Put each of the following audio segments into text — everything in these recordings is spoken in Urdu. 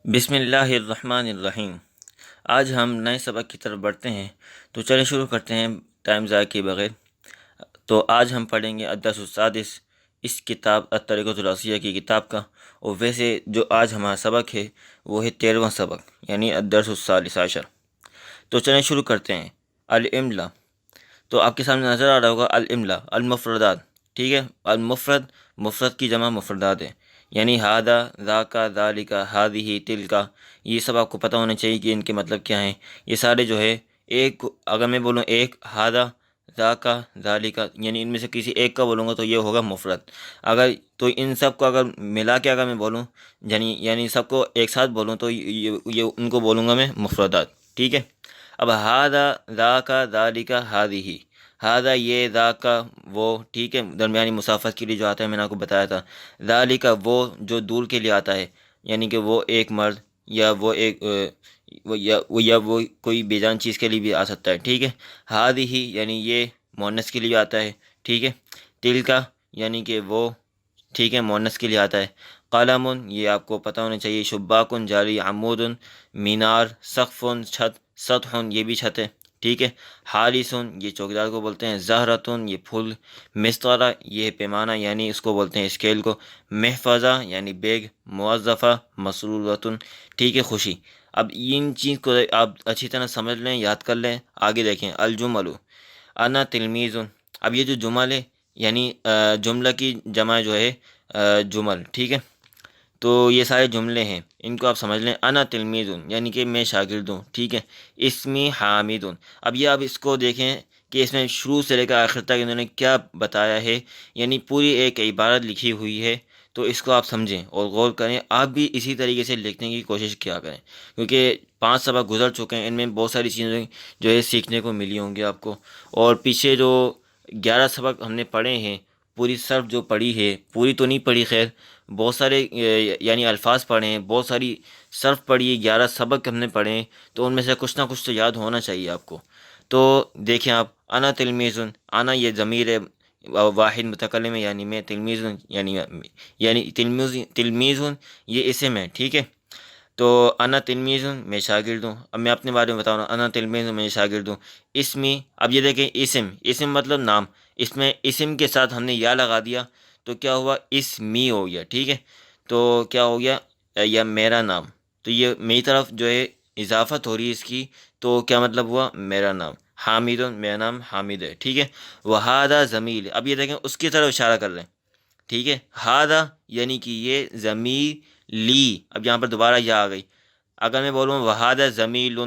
بسم اللہ الرحمن الرحیم۔ آج ہم نئے سبق کی طرف بڑھتے ہیں، تو چلے شروع کرتے ہیں ٹائم ضائع کیے بغیر۔ تو آج ہم پڑھیں گے الدرس السادس، اس کتاب الطریقۃ العصیہ کی کتاب کا۔ اور ویسے جو آج ہمارا سبق ہے وہ ہے 13واں سبق، یعنی الدرس الثالث عشر۔ تو چلیں شروع کرتے ہیں۔ الاملا، تو آپ کے سامنے نظر آ رہا ہوگا الاملا، المفردات، ٹھیک ہے۔ المفرد، مفرد کی جمع مفردات ہے، یعنی ہادہ، ذاکا، ذالکا، ہادہی، تلکا، یہ سب آپ کو پتہ ہونا چاہیے کہ ان کے مطلب کیا ہیں۔ یہ سارے جو ہے ایک، اگر میں بولوں ایک، ہادہ، ذاکا، ذالکا، یعنی ان میں سے کسی ایک کا بولوں گا تو یہ ہوگا مفرد۔ اگر تو ان سب کو اگر ملا کے اگر میں بولوں، یعنی سب کو ایک ساتھ بولوں تو یہ ان کو بولوں گا میں مفردات، ٹھیک ہے۔ اب ہادہ، ذاکا، ذالکا، ہادہی، ہادہ یہ، ذاکا وہ، ٹھیک ہے، درمیانی مسافت کے لیے جو آتا ہے، میں نے آپ کو بتایا تھا۔ ذالکا وہ جو دور کے لیے آتا ہے، یعنی کہ وہ ایک مرد، یا وہ ایک یا وہ کوئی بے جان چیز کے لیے بھی آ سکتا ہے، ٹھیک ہے۔ ہادہی یعنی یہ مؤنث کے لیے آتا ہے، ٹھیک ہے۔ تلکا یعنی کہ وہ، ٹھیک ہے، مؤنث کے لیے آتا ہے۔ قلم یہ آپ کو پتہ ہونا چاہیے۔ شباکن جاری، عمود مینار، سقف چھت، سطح یہ بھی چھت ہے، ٹھیک ہے۔ حارثن یہ چوکیدار کو بولتے ہیں۔ زہرتن یہ پھول۔ مسطرہ یہ پیمانہ، یعنی اس کو بولتے ہیں اسکیل کو۔ محفظہ یعنی بیگ۔ موظفہ مسرورتن، ٹھیک ہے، خوشی۔ اب ان چیز کو آپ اچھی طرح سمجھ لیں، یاد کر لیں۔ آگے دیکھیں، الجمل، انا تلمیذ، اب یہ جو جمل ہے، یعنی جملہ کی جمع جو ہے جمل، ٹھیک ہے۔ تو یہ سارے جملے ہیں، ان کو آپ سمجھ لیں۔ انا تلمیذ یعنی کہ میں شاگرد ہوں، ٹھیک ہے۔ اسمی حامد، اب یہ آپ اس کو دیکھیں کہ اس میں شروع سے لے کر آخر تک انہوں نے کیا بتایا ہے، یعنی پوری ایک عبارت لکھی ہوئی ہے۔ تو اس کو آپ سمجھیں اور غور کریں، آپ بھی اسی طریقے سے لکھنے کی کوشش کیا کریں، کیونکہ 5 سبق گزر چکے ہیں، ان میں بہت ساری چیزیں جو ہے سیکھنے کو ملی ہوں گی آپ کو۔ اور پیچھے جو 11 سبق ہم نے پڑھے ہیں، پوری صرف جو پڑھی ہے، پوری تو نہیں پڑھی خیر، بہت سارے یعنی الفاظ پڑھے ہیں، بہت ساری صرف پڑھی ہے، 11 سبق ہم نے پڑھے ہیں، تو ان میں سے کچھ نہ کچھ تو یاد ہونا چاہیے آپ کو۔ تو دیکھیں آپ، انا تلمیذ، انا یہ ضمیر ہے، واحد متکلم ہے، یعنی میں، تلمیذ یعنی تلمیذ یہ اسم ہے، ٹھیک ہے۔ تو انا تلمیذ میں شاگرد ہوں۔ اب میں اپنے بارے میں بتا رہا ہوں، انا تلمیذ میں شاگرد ہوں۔ اسمی، اب یہ دیکھیں، اسم مطلب نام، اس میں اسم کے ساتھ ہم نے یا لگا دیا تو کیا ہوا، اسمی ہو گیا، ٹھیک ہے۔ تو کیا ہو گیا، یا میرا نام، تو یہ میری طرف جو ہے اضافت ہو رہی ہے اس کی، تو کیا مطلب ہوا، میرا نام۔ حامد میرا نام حامد ہے، ٹھیک ہے۔ وہادہ ضمیر، اب یہ دیکھیں اس کی طرف اشارہ کر لیں، ٹھیک ہے۔ ہادہ یعنی کہ یہ، ضمیر لی، اب یہاں پر دوبارہ یا آ گئی۔ اگر میں بولوں وہادہ ضمیل،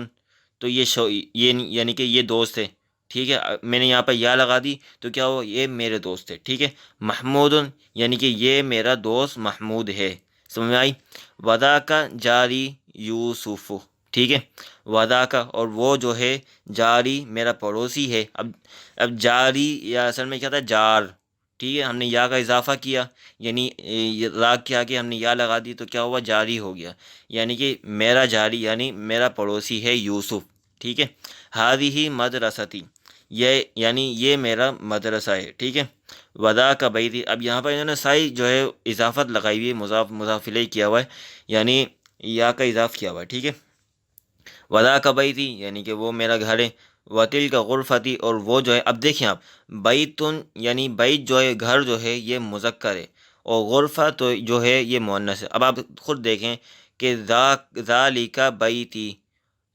تو یہ یعنی کہ یہ دوست ہے، ٹھیک ہے۔ میں نے یہاں پر یا لگا دی تو کیا ہو، یہ میرے دوست ہے، ٹھیک ہے۔ محمود یعنی کہ یہ میرا دوست محمود ہے، سمجھ میں آئی۔ ودا کا جاری یوسف، ٹھیک ہے۔ ودا کا، اور وہ جو ہے، جاری میرا پڑوسی ہے۔ اب جاری یا اصل میں کیا تھا، جار، ٹھیک ہے۔ ہم نے یا کا اضافہ کیا، یعنی راگ کے آگے ہم نے یا لگا دی تو کیا ہوا، جاری ہو گیا، یعنی کہ میرا جاری یعنی میرا پڑوسی ہے یوسف، ٹھیک ہے۔ ہادی مدرستی، یہ یعنی یہ میرا مدرسہ ہے، ٹھیک ہے۔ ودا کا بیتی، اب یہاں پر انہوں نے ساری جو ہے اضافت لگائی ہوئی ہے، مضاف الیہ کیا ہوا ہے، یعنی یا کا اضاف کیا ہوا ہے، ٹھیک ہے۔ ودا کا بیتی یعنی کہ وہ میرا گھر ہے۔ وطل کا غرفتی، اور وہ جو ہے، اب دیکھیں آپ، بیتن یعنی بیت جو ہے گھر جو ہے یہ مذکر ہے، اور غرفہ تو جو ہے یہ مؤنث ہے۔ اب آپ خود دیکھیں کہ ذالک بیتی،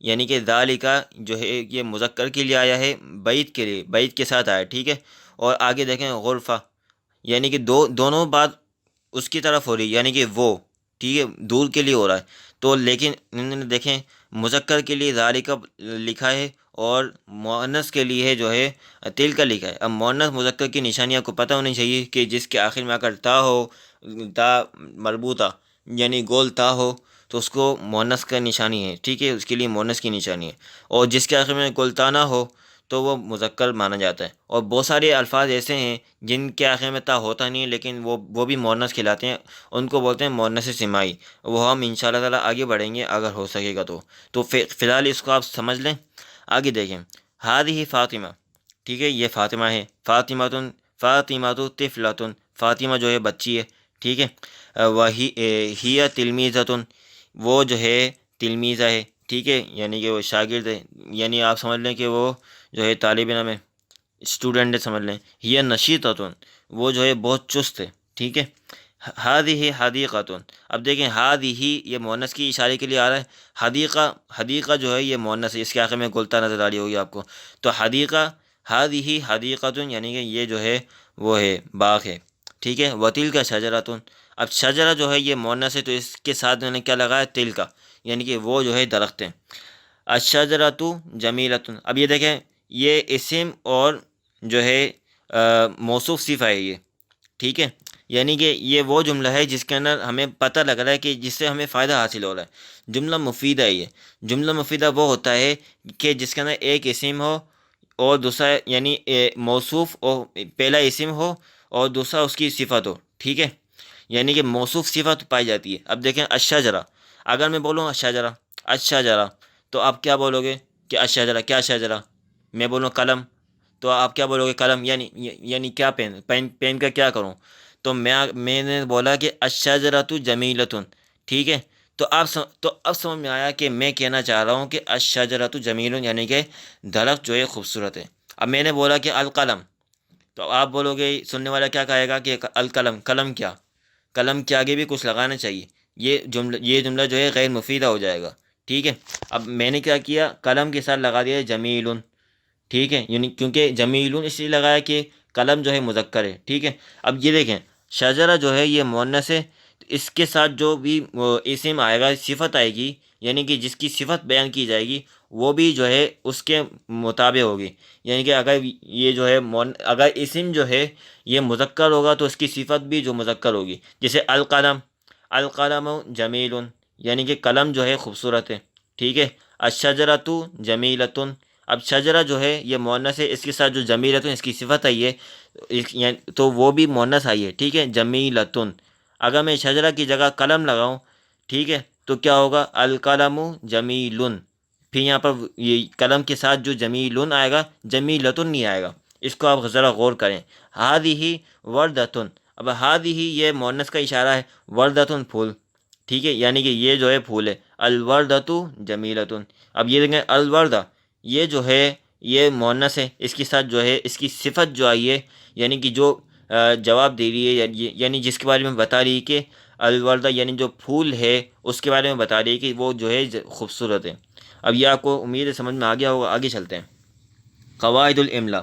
یعنی کہ ذالکا جو ہے یہ مذکر کے لیے آیا ہے، بیت کے لیے، بیت کے ساتھ آیا، ٹھیک ہے۔ اور آگے دیکھیں غرفہ، یعنی کہ دونوں بات اس کی طرف ہو رہی ہے، یعنی کہ وہ، ٹھیک ہے، دور کے لیے ہو رہا ہے۔ تو لیکن انہوں نے دیکھیں مذکر کے لیے ذالکا لکھا ہے، اور مؤنث کے لیے جو ہے تل کا لکھا ہے۔ اب مؤنث مذکر کی نشانی آپ کو پتہ ہونی چاہیے کہ جس کے آخر میں اگر تا ہو، تا مربوطہ یعنی گول تا ہو، تو اس کو مؤنث کا نشانی ہے، ٹھیک ہے، اس کے لیے مؤنث کی نشانی ہے۔ اور جس کے آخر میں گلتا نہ ہو تو وہ مذکر مانا جاتا ہے۔ اور بہت سارے الفاظ ایسے ہیں جن کے آخر میں تا ہوتا نہیں ہے، لیکن وہ بھی مؤنث کہلاتے ہیں، ان کو بولتے ہیں مؤنث سمائی۔ وہ ہم ان شاء اللہ تعالیٰ آگے بڑھیں گے اگر ہو سکے گا تو فی الحال اس کو آپ سمجھ لیں۔ آگے دیکھیں، ہادی فاطمہ، ٹھیک ہے، یہ فاطمہ ہے۔ فاطمہ طفلۃ، فاطمہ جو ہے بچی ہے، ٹھیک ہے۔ وہی ہی تلمیذۃ، وہ جو ہے تلمیذہ ہے، ٹھیک ہے، یعنی کہ وہ شاگرد ہے، یعنی آپ سمجھ لیں کہ وہ جو ہے طالب علم ہے، اسٹوڈنٹ ہے سمجھ لیں۔ یہ نشیطۃ، وہ جو ہے بہت چست ہے، ٹھیک ہے۔ ہادی حدیقۃ، اب دیکھیں ہادی یہ مؤنث کی اشارے کے لیے آ رہا ہے۔ حدیقہ، حدیقہ جو ہے یہ مؤنث ہے، اس کے آخر میں گلتا نظر آ رہی ہوگی آپ کو، تو حدیقہ، ہادی حدیقۃ یعنی کہ یہ جو ہے وہ ہے باغ ہے، ٹھیک ہے۔ وتلک شجرۃ، اب شجرہ جو ہے یہ مؤنث ہے تو اس کے ساتھ میں نے کیا لگایا، تل کا، یعنی کہ وہ جو ہے درخت ہے۔ الشجرۃ جمیلۃ، اب یہ دیکھیں یہ اسم اور جو ہے موصوف صفہ ہے یہ، ٹھیک ہے، یعنی کہ یہ وہ جملہ ہے جس کے اندر ہمیں پتہ لگ رہا ہے کہ جس سے ہمیں فائدہ حاصل ہو رہا ہے۔ جملہ مفیدہ ہے یہ، جملہ مفیدہ وہ ہوتا ہے کہ جس کے اندر ایک اسم ہو اور دوسرا یعنی موصوف، اور پہلا اسم ہو اور دوسرا اس کی صفت ہو، ٹھیک ہے، یعنی کہ موصوف صفت پائی جاتی ہے۔ اب دیکھیں الشجرہ، اگر میں بولوں الشجرہ، الشجرہ، تو آپ کیا بولو گے کہ الشجرہ کیا شجرہ، میں بولوں قلم، تو آپ کیا بولو گے قلم، یعنی کیا پین کا کیا کروں، تو میں نے بولا کہ الشجرۃ جمیلۃ، ٹھیک ہے، تو اب سمجھ میں آیا کہ میں کہنا چاہ رہا ہوں کہ الشجرۃ جمیل یعنی کہ درخت جو ہے خوبصورت ہے۔ اب میں نے بولا کہ القلم، تو آپ بولو گے، سننے والا کیا کہے گا کہ القلم، قلم کیا، قلم کے آگے بھی کچھ لگانا چاہیے، یہ جملہ جو ہے غیر مفیدہ ہو جائے گا، ٹھیک ہے۔ اب میں نے کیا کیا، قلم کے ساتھ لگا دیا جمیل، ٹھیک ہے، یعنی کیونکہ جمیل اس لیے لگایا کہ قلم جو ہے مذکر ہے، ٹھیک ہے۔ اب یہ دیکھیں شجرہ جو ہے یہ مؤنث ہے، تو اس کے ساتھ جو بھی اسم آئے گا، صفت آئے گی، یعنی کہ جس کی صفت بیان کی جائے گی وہ بھی جو ہے اس کے مطابق ہوگی، یعنی کہ اگر یہ جو ہے اگر اسم جو ہے یہ مذکر ہوگا تو اس کی صفت بھی جو مذکر ہوگی، جیسے القلم، القلم جمیل، یعنی کہ قلم جو ہے خوبصورت ہے، ٹھیک ہے۔ الشجرۃ جمیلۃ، اب شجرہ جو ہے یہ مؤنث ہے، اس کے ساتھ جو جمیلۃ اس کی صفت آئی ہے، تو وہ بھی مؤنث آئی ہے، ٹھیک ہے، جمیلۃ۔ اگر میں شجرہ کی جگہ قلم لگاؤں، ٹھیک ہے، تو کیا ہوگا، القلم جمیل، پھر یہاں پر یہ قلم کے ساتھ جو جمیل آئے گا، جمیلۃ نہیں آئے گا، اس کو آپ ذرا غور کریں۔ ہذہ وردۃ، اب ہذہ یہ مؤنث کا اشارہ ہے، وردۃ پھول، ٹھیک ہے، یعنی کہ یہ جو ہے پھول ہے، الوردۃ جمیلۃ۔ اب یہ دیکھیں الوردہ، یہ جو ہے یہ مؤنث ہے، اس کے ساتھ جو ہے اس کی صفت جو آئی ہے، یعنی کہ جو جواب دے رہی ہے، یعنی جس کے بارے میں بتا رہی ہے کہ الوردہ یعنی جو پھول ہے اس کے بارے میں بتا رہی ہے کہ وہ جو ہے خوبصورت ہے۔ اب یہ آپ کو امید ہے سمجھ میں آ گیا ہوگا، آگے چلتے ہیں۔ قواعد الاملا،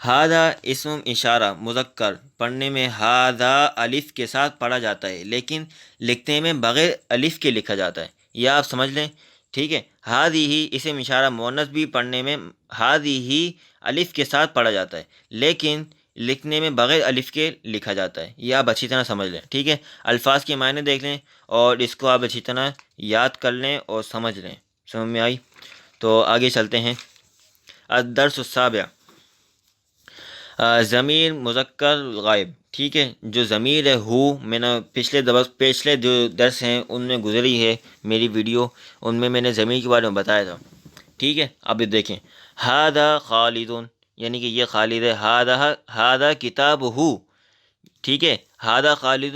ہادہ اسم اشارہ مذکر، پڑھنے میں ہادہ الف کے ساتھ پڑھا جاتا ہے، لیکن لکھنے میں بغیر الف کے لکھا جاتا ہے، یہ آپ سمجھ لیں، ٹھیک ہے۔ ہادی ہی اسم اشارہ مؤنث بھی پڑھنے میں ہادی ہی الف کے ساتھ پڑھا جاتا ہے، لیکن لکھنے میں بغیر الف کے لکھا جاتا ہے، یہ آپ اچھی طرح سمجھ لیں، ٹھیک ہے۔ الفاظ کے معنی دیکھ لیں اور اس کو آپ اچھی طرح یاد کر لیں اور سمجھ لیں، سمجھ میں آئی؟ تو آگے چلتے ہیں۔ الدرس السابع، ضمیر مذکر غائب، ٹھیک ہے، جو ضمیر ہے ہو، میں نے پچھلے جو درس ہیں ان میں گزری ہے میری ویڈیو، ان میں نے ضمیر کے بارے میں بتایا تھا، ٹھیک ہے۔ اب دیکھیں ہادہ خالد، یعنی کہ یہ خالد ہے، ہادہ کتاب ہو، ٹھیک ہے، ہادہ خالد،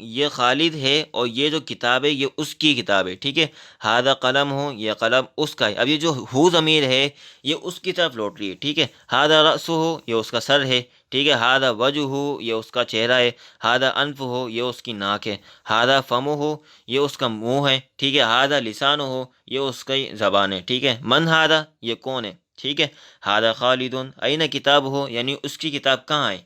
یہ خالد ہے اور یہ جو کتاب ہے یہ اس کی کتاب ہے، ٹھیک ہے۔ ہادہ قلم ہو، یہ قلم اس کا ہے، اب یہ جو ہو ضمیر ہے یہ اس کی طرف لوٹ رہی ہے، ٹھیک ہے۔ ہادہ رأس ہو، یہ اس کا سر ہے، ٹھیک ہے۔ ہادہ وجہ ہو، یہ اس کا چہرہ ہے۔ ہادہ انف ہو، یہ اس کی ناک ہے۔ ہادہ فم ہو، یہ اس کا منہ ہے، ٹھیک ہے۔ ہادہ لسان ہو، یہ اس کی زبان ہے، ٹھیک ہے۔ من ہادہ، یہ کون ہے، ٹھیک ہے۔ ہادہ خالد، این کتاب ہو، یعنی اس کی کتاب کہاں ہے۔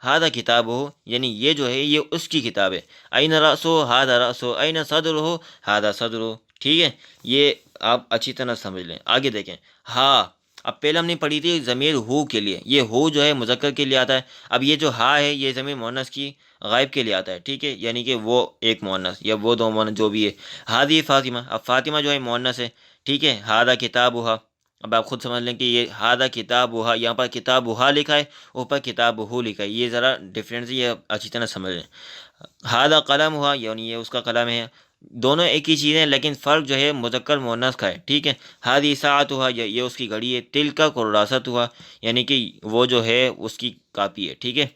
ہادہ کتاب ہو، یعنی یہ جو ہے یہ اس کی کتاب ہے۔ این رأس ہو، ہادہ رأس ہو، این صدر ہو، ہادہ صدر ہو، ٹھیک ہے۔ یہ آپ اچھی طرح سمجھ لیں۔ آگے دیکھیں ہا، اب پہلے ہم نے پڑھی تھی ضمیر ہو کے لیے، یہ ہو جو ہے مذکر کے لیے آتا ہے، اب یہ جو ہا ہے یہ ضمیر مؤنث کی غائب کے لیے آتا ہے، ٹھیک ہے، یعنی کہ وہ ایک مؤنث یا وہ دو مؤنث جو بھی ہے۔ ہادی فاطمہ، اب فاطمہ جو ہے مؤنث ہے، ٹھیک ہے۔ ہادہ کتابھا، اب آپ خود سمجھ لیں کہ یہ ہادہ کتابھا، یہاں پر کتابھا لکھا ہے، اوپر کتابہ لکھا ہے، یہ ذرا ڈفرینس یہ اچھی طرح سمجھ لیں۔ ہادہ قلم ہوا، یعنی یہ اس کا قلم ہے، دونوں ایک ہی چیزیں لیکن فرق جو ہے مذکر مؤنث کا ہے، ٹھیک ہے۔ ہادی ساعت ہوا، یہ اس کی گھڑی ہے۔ تل کا کراست ہوا، یعنی کہ وہ جو ہے اس کی کاپی ہے، ٹھیک ہے۔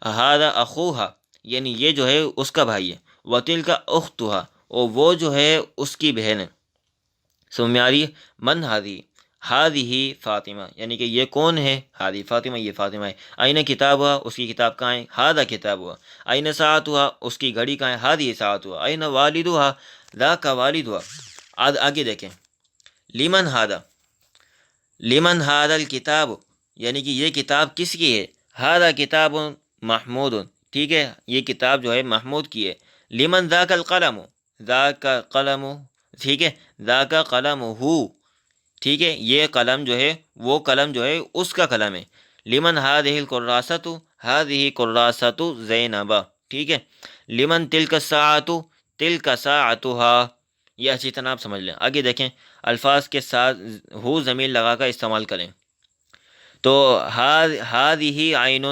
ہادہ اخوہا، یعنی یہ جو ہے اس کا بھائی ہے۔ وتل کا اخت ہوا، اور وہ جو ہے اس کی بہن ہے۔ سمجھ میں آ رہی ہے؟ من ہادی، ہادی ہی فاطمہ، یعنی کہ یہ کون ہے؟ ہادی فاطمہ، یہ فاطمہ ہے۔ آئین کتاب ہوا، اس کی کتاب کہاں ہے؟ ہادہ کتاب ہوا۔ آئین ساعت ہوا، اس کی گھڑی کہاں ہے؟ ہادی ساعت ہوا۔ آئین والد ہوا، ذا کا والد ہوا۔ آگے دیکھیں، لیمن ہادہ، لیمن ہادہ الکتاب، یعنی کہ یہ کتاب کس کی ہے؟ ہادہ کتاب محمود، ٹھیک ہے، یہ کتاب جو ہے محمود کی ہے۔ لیمن ذاک القلم، ذاک قلم، ٹھیک ہے، ذاک قلم ہو، ٹھیک ہے، یہ قلم جو ہے وہ قلم جو ہے اس کا قلم ہے۔ لمن ہذہ الکراست، ہذہ کراست زینب، ٹھیک ہے۔ لمن تلک الساعۃ، تلک ساعتها، یہ اچھی طرح آپ سمجھ لیں۔ آگے دیکھیں، الفاظ کے ساتھ ہو ضمیر لگا کر استعمال کریں۔ تو ہذہ عین،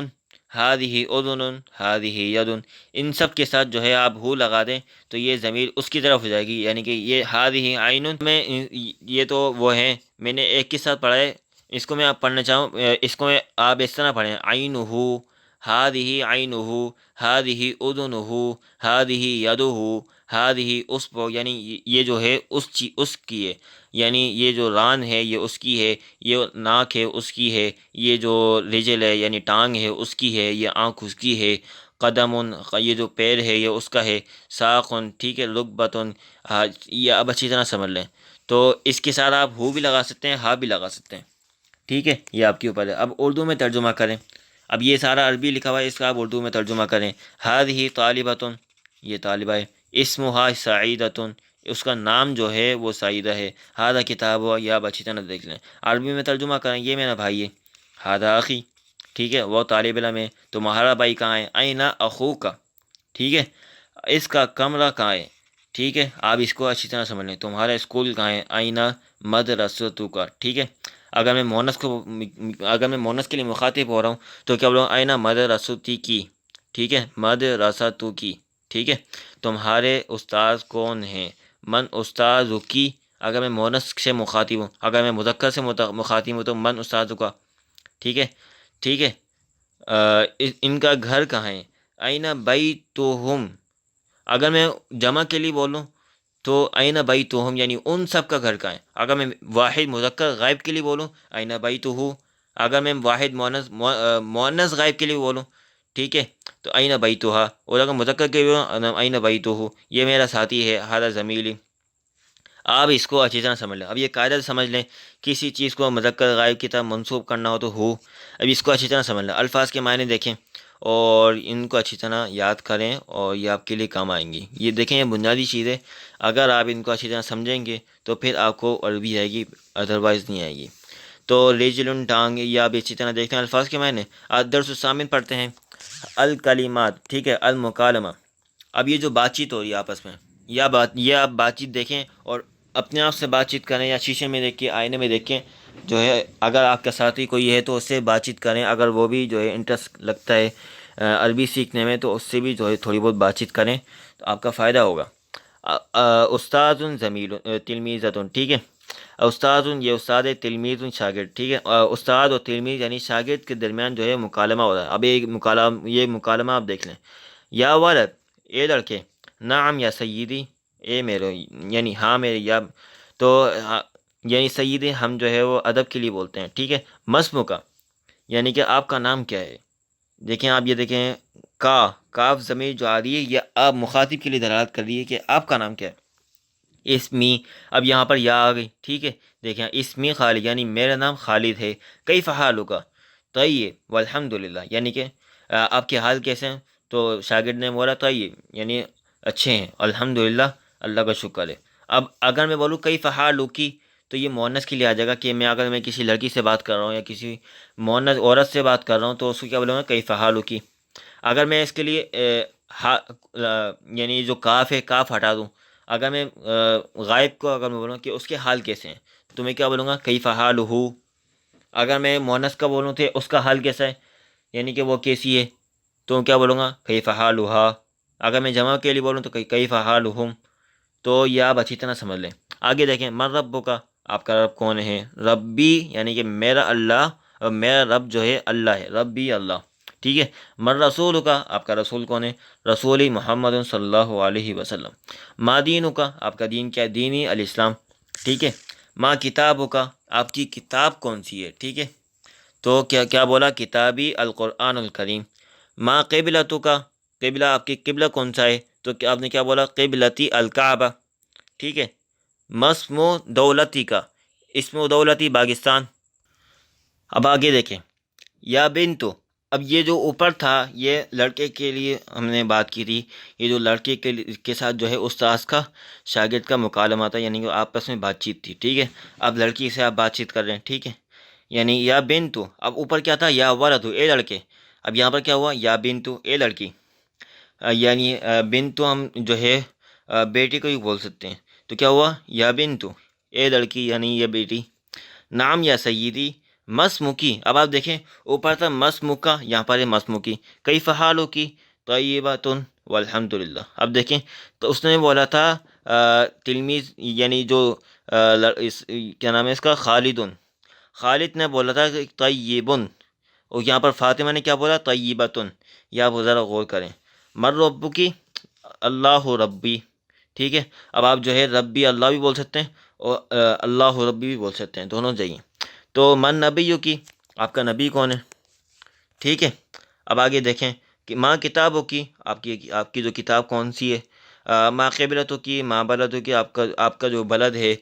ہذہ اذن، ہذہ ید، ان سب کے ساتھ جو ہے آپ ہو لگا دیں تو یہ ضمیر اس کی طرف ہو جائے گی، یعنی کہ یہ ہذہ عین میں، یہ تو وہ ہیں، میں نے ایک کے ساتھ پڑھا ہے، اس کو میں آپ پڑھنا چاہوں، اس کو آپ اس طرح پڑھیں، عینہ، ہذہ عینہ، ہذہ اذنہ، ہذہ یدہ، ہذہ اصبع، یعنی یہ جو ہے اس کی ہے، یعنی یہ جو ران ہے یہ اس کی ہے، یہ ناک ہے اس کی ہے، یہ جو رجل ہے یعنی ٹانگ ہے اس کی ہے، یہ آنکھ اس کی ہے، قدم، یہ جو پیر ہے یہ اس کا ہے، ساق، ٹھیک ہے، رکبتن، یہ اب اچھی طرح سمجھ لیں۔ تو اس کے ساتھ آپ ہو بھی لگا سکتے ہیں، ہاں بھی لگا سکتے ہیں، ٹھیک ہے، یہ آپ کے اوپر ہے۔ اب اردو میں ترجمہ کریں، اب یہ سارا عربی لکھا ہوا ہے، اس کا آپ اردو میں ترجمہ کریں۔ ہذہ طالبۃ، یہ طالبہ ہے۔ اسمہا سعیدۃ، اس کا نام جو ہے وہ سعیدہ ہے۔ ہذا کتاب ہوا، یہ آپ اچھی طرح دیکھ لیں۔ عربی میں ترجمہ کریں، یہ میرا بھائی ہے، ہذا اخی، ٹھیک ہے، وہ طالب علم ہے، تمہارا بھائی کہاں ہے؟ این اخوک، ٹھیک ہے، اس کا کمرہ کہاں ہے؟ ٹھیک ہے، آپ اس کو اچھی طرح سمجھ لیں، تمہارا اسکول کہاں ہے؟ این مدرستک، ٹھیک ہے۔ اگر میں مونس کے لیے مخاطب ہو رہا ہوں تو کیا بولوں؟ این مدرستی کی، ٹھیک ہے، مدرستو کی، ٹھیک ہے۔ تمہارے استاذ کون ہیں؟ من استاذ کی، اگر میں مونس سے مخاطب ہوں، اگر میں مذکر سے مخاطب ہوں تو من استاذ کا، ٹھیک ہے، ٹھیک ہے۔ ان کا گھر کہاں ہے؟ این بیتہم، اگر میں جمع کے لیے بولوں تو این بیتہم، یعنی ان سب کا گھر کہاں ہے۔ اگر میں واحد مذکر غائب کے لیے بولوں این بیتہ، اگر میں واحد مؤنث غائب کے لیے بولوں، ٹھیک ہے، تو این بیتہا، اور اگر مذکر کے لیے بولوں این بیتہ، یہ میرا ساتھی ہے، ھذا زمیلی۔ آپ اس کو اچھی طرح سمجھ لیں۔ اب یہ قاعدہ سمجھ لیں، کسی چیز کو مذکر غائب کی طرح منسوب کرنا ہو تو ہو۔ اب اس کو اچھی طرح سمجھ لیں، الفاظ کے معنی دیکھیں اور ان کو اچھی طرح یاد کریں اور یہ آپ کے لیے کام آئیں گی۔ یہ دیکھیں، یہ بنیادی چیز ہے، اگر آپ ان کو اچھی طرح سمجھیں گے تو پھر آپ کو عربی آئے گی، ادروائز نہیں آئے گی۔ تو رجل، ٹانگ، یہ آپ اچھی طرح دیکھتے ہیں الفاظ کے معنی۔ الدرس الثامن پڑھتے ہیں، الکلمات، ٹھیک ہے، المکالمہ۔ اب یہ جو بات چیت ہو رہی ہے آپس میں، یہ آپ بات چیت دیکھیں اور اپنے آپ سے بات چیت کریں، یا شیشے میں دیکھیں، آئینے میں دیکھیں، جو ہے اگر آپ کا ساتھی کوئی ہے تو اس سے بات چیت کریں، اگر وہ بھی جو ہے انٹرسٹ لگتا ہے عربی سیکھنے میں تو اس سے بھی جو ہے تھوڑی بہت بات چیت کریں تو آپ کا فائدہ ہوگا۔ استاد زمیل تلمیذۃ، ٹھیک ہے، استاد، یہ استاد ہے، تلمیذ شاگرد، ٹھیک ہے، استاد اور تلمیذ یعنی شاگرد کے درمیان جو ہے مکالمہ ہو رہا ہے۔ اب یہ مکالمہ آپ دیکھ لیں، یا ولد، اے لڑکے، نعم یا سیدی، اے میرے، یعنی ہاں میرے، یا تو یعنی سیدی ہم جو ہے وہ ادب کے لیے بولتے ہیں، ٹھیک ہے۔ مسمو کا، یعنی کہ آپ کا نام کیا ہے؟ دیکھیں آپ، یہ دیکھیں، کاف ضمیر جو آ رہی ہے یہ آپ مخاطب کے لیے دلالت کر رہی ہے کہ آپ کا نام کیا ہے۔ اسمی، اب یہاں پر یا آ گئی، ٹھیک ہے، دیکھیں، اسمی خالد، یعنی میرا نام خالد ہے۔ کیف حالک، طیب والحمد للہ، یعنی کہ آپ کے حال کیسے ہیں؟ تو شاگرد نے بولا طیب، یعنی اچھے ہیں، الحمد للہ، اللہ کا شکر ہے۔ اب اگر میں بولوں کیف حالکی تو یہ مؤنث کے لیے آ جائے گا، کہ اگر میں کسی لڑکی سے بات کر رہا ہوں یا کسی مؤنث عورت سے بات کر رہا ہوں تو اس کو کیا بولوں گا؟ کیف حالکی۔ اگر میں اس کے لیے یعنی جو کاف ہے کاف ہٹا دوں، اگر میں غائب کو اگر میں بولوں کہ اس کے حال کیسے ہیں تو میں کیا بولوں گا؟ کیف حالہ۔ اگر میں مؤنث کا بولوں تو اس کا حال کیسا ہے، یعنی کہ وہ کیسی ہے، تو کیا بولوں گا؟ کیف حالہا۔ اگر میں جمع کے لیے بولوں تو کیف حالہم۔ تو یہ آپ اچھی طرح سمجھ لیں۔ آگے دیکھیں، من ربک کا، آپ کا رب کون ہے؟ ربی، یعنی کہ میرا اللہ، اور میرا رب جو ہے اللہ ہے، ربی اللہ، ٹھیک ہے۔ من رسول کا، آپ کا رسول کون ہے؟ رسول محمد صلی اللہ علیہ وسلم۔ ما دین کا، آپ کا دین کیا ہے؟ دینی الاسلام، ٹھیک ہے۔ ما کتاب کا، آپ کی کتاب کون سی ہے؟ ٹھیک ہے، تو کیا بولا؟ کتابی القرآن الکریم۔ ما قبلۃ کا، قبلہ آپ کی قبلہ کون سا ہے؟ تو آپ نے کیا بولا؟ قبلتی الکعبہ، ٹھیک ہے۔ مسم دولتی کا، اسم دولتی پاکستان۔ اب آگے دیکھیں، یا بنتو، اب یہ جو اوپر تھا یہ لڑکے کے لیے ہم نے بات کی تھی، یہ جو لڑکے کے ساتھ جو ہے استاذ کا شاگرد کا مکالمہ تھا، یعنی کہ آپس میں بات چیت تھی، ٹھیک ہے۔ اب لڑکی سے آپ بات چیت کر رہے ہیں، ٹھیک ہے، یعنی یا بنتو، اب اوپر کیا تھا؟ یا ولدو، اے لڑکے، اب یہاں پر کیا ہوا؟ یا بنتو، اے لڑکی، یعنی بنتو ہم جو ہے بیٹی کو ہی بول سکتے ہیں، تو کیا ہوا؟ یا بنتو، اے لڑکی یعنی یہ بیٹی۔ نام یا سیدی، مسمکی، اب آپ دیکھیں اوپر تھا مسمکا، یہاں پر ہے مسمکی۔ کئی فحالوں کی، طیباتن والحمدللہ۔ اب دیکھیں تو اس نے بولا تھا تلمیذ، یعنی جو کیا نام ہے اس کا؟ خالدن، خالد نے بولا تھا کہ طیبن، اور یہاں پر فاطمہ نے کیا بولا؟ طیبتن۔ یا آپ ذرا غور کریں۔ مر رب کی، اللہ ربی، ٹھیک ہے۔ اب آپ جو ہے ربی اللہ بھی بول سکتے ہیں اور اللہ ربی بھی بول سکتے ہیں، دونوں چاہیے۔ تو من نبیو کی، آپ کا نبی کون ہے؟ ٹھیک ہے۔ اب آگے دیکھیں کہ ماں کتابوں کی، آپ کی جو کتاب کون سی ہے؟ ماں قبلتوں کی، ماں بلدوں کی، آپ کا جو بلد ہے،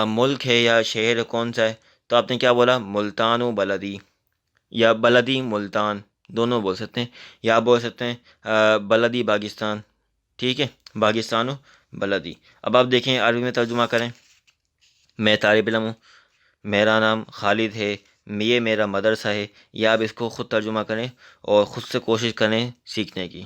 ملک ہے یا شہر ہے، کون سا ہے؟ تو آپ نے کیا بولا؟ ملتان و بلدی، یا بلدی ملتان، دونوں بول سکتے ہیں، یا آپ بول سکتے ہیں بلدی پاکستان، ٹھیک ہے، پاکستان و بلدی۔ اب آپ دیکھیں عربی میں ترجمہ کریں۔ میں طالب علم ہوں، میرا نام خالد ہے، یہ میرا مدرسہ ہے، یا آپ اس کو خود ترجمہ کریں اور خود سے کوشش کریں سیکھنے کی۔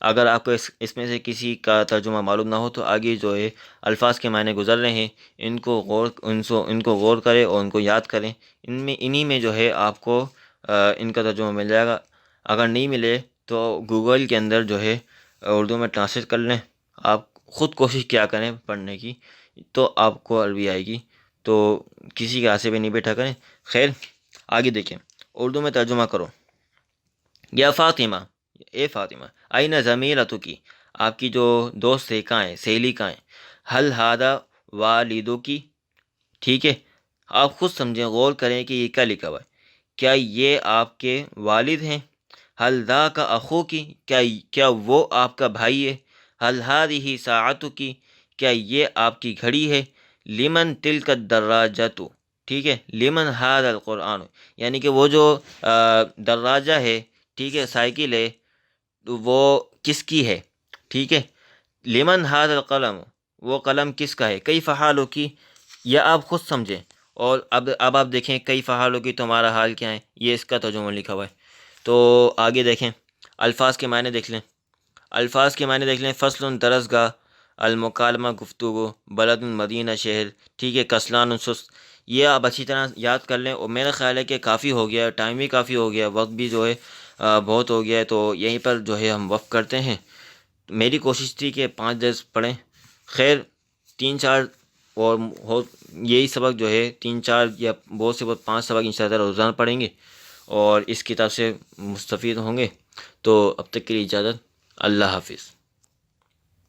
اگر آپ کو اس میں سے کسی کا ترجمہ معلوم نہ ہو تو آگے جو ہے الفاظ کے معنی گزر رہے ہیں، ان کو غور کریں اور ان کو یاد کریں، انہی میں جو ہے آپ کو ان کا ترجمہ مل جائے گا۔ اگر نہیں ملے تو گوگل کے اندر جو ہے اردو میں ٹرانسلیٹ کر لیں، آپ خود کوشش کیا کریں پڑھنے کی، تو آپ کو عربی آئے گی، تو کسی کے آسے پہ نہیں بیٹھا کریں۔ خیر آگے دیکھیں، اردو میں ترجمہ کرو۔ یا فاطمہ، اے فاطمہ، آئینہ زمیلتو کی، آپ کی جو دوست ہے کہاں ہے، سہیلی کہاں ہے؟ حل ہادہ والدو کی، ٹھیک ہے، آپ خود سمجھیں، غور کریں کہ یہ کیا لکھا ہوا ہے۔ کیا یہ آپ کے والد ہیں؟ حل دا کا اخو کی، کیا وہ آپ کا بھائی ہے؟ حل ہادہ ساعتو کی، کیا یہ آپ کی گھڑی ہے؟ لمن تلک الدراجۃ، ٹھیک ہے، لمن ھذا القرآن، یعنی کہ وہ جو دراجہ ہے، ٹھیک ہے، سائیکل ہے، وہ کس کی ہے؟ ٹھیک ہے، لمن ھذا القلم، وہ قلم کس کا ہے؟ کئی فحالوں کی، یا آپ خود سمجھیں، اور اب آپ دیکھیں کئی فحالوں کی تمہارا حال کیا ہے، یہ اس کا ترجمہ لکھا ہوا ہے۔ تو آگے دیکھیں الفاظ کے معنی دیکھ لیں، الفاظ کے معنی دیکھ لیں۔ فصل درسگاہ، المکالمہ گفتگو، بلد مدینہ شہر، ٹھیک ہے، کسلان سست، یہ آپ اچھی طرح یاد کر لیں، اور میرا خیال ہے کہ کافی ہو گیا، ٹائم بھی کافی ہو گیا، وقت بھی جو ہے بہت ہو گیا ہے، تو یہیں پر جو ہے ہم وقف کرتے ہیں۔ میری کوشش تھی کہ 5 درس پڑھیں، خیر 3-4 اور یہی سبق جو ہے 3-4 یا بہت سے بہت 5 سبق انشاءاللہ روزانہ پڑھیں گے اور اس کتاب سے مستفید ہوں گے۔ تو اب تک کے لیے اجازت، اللہ حافظ۔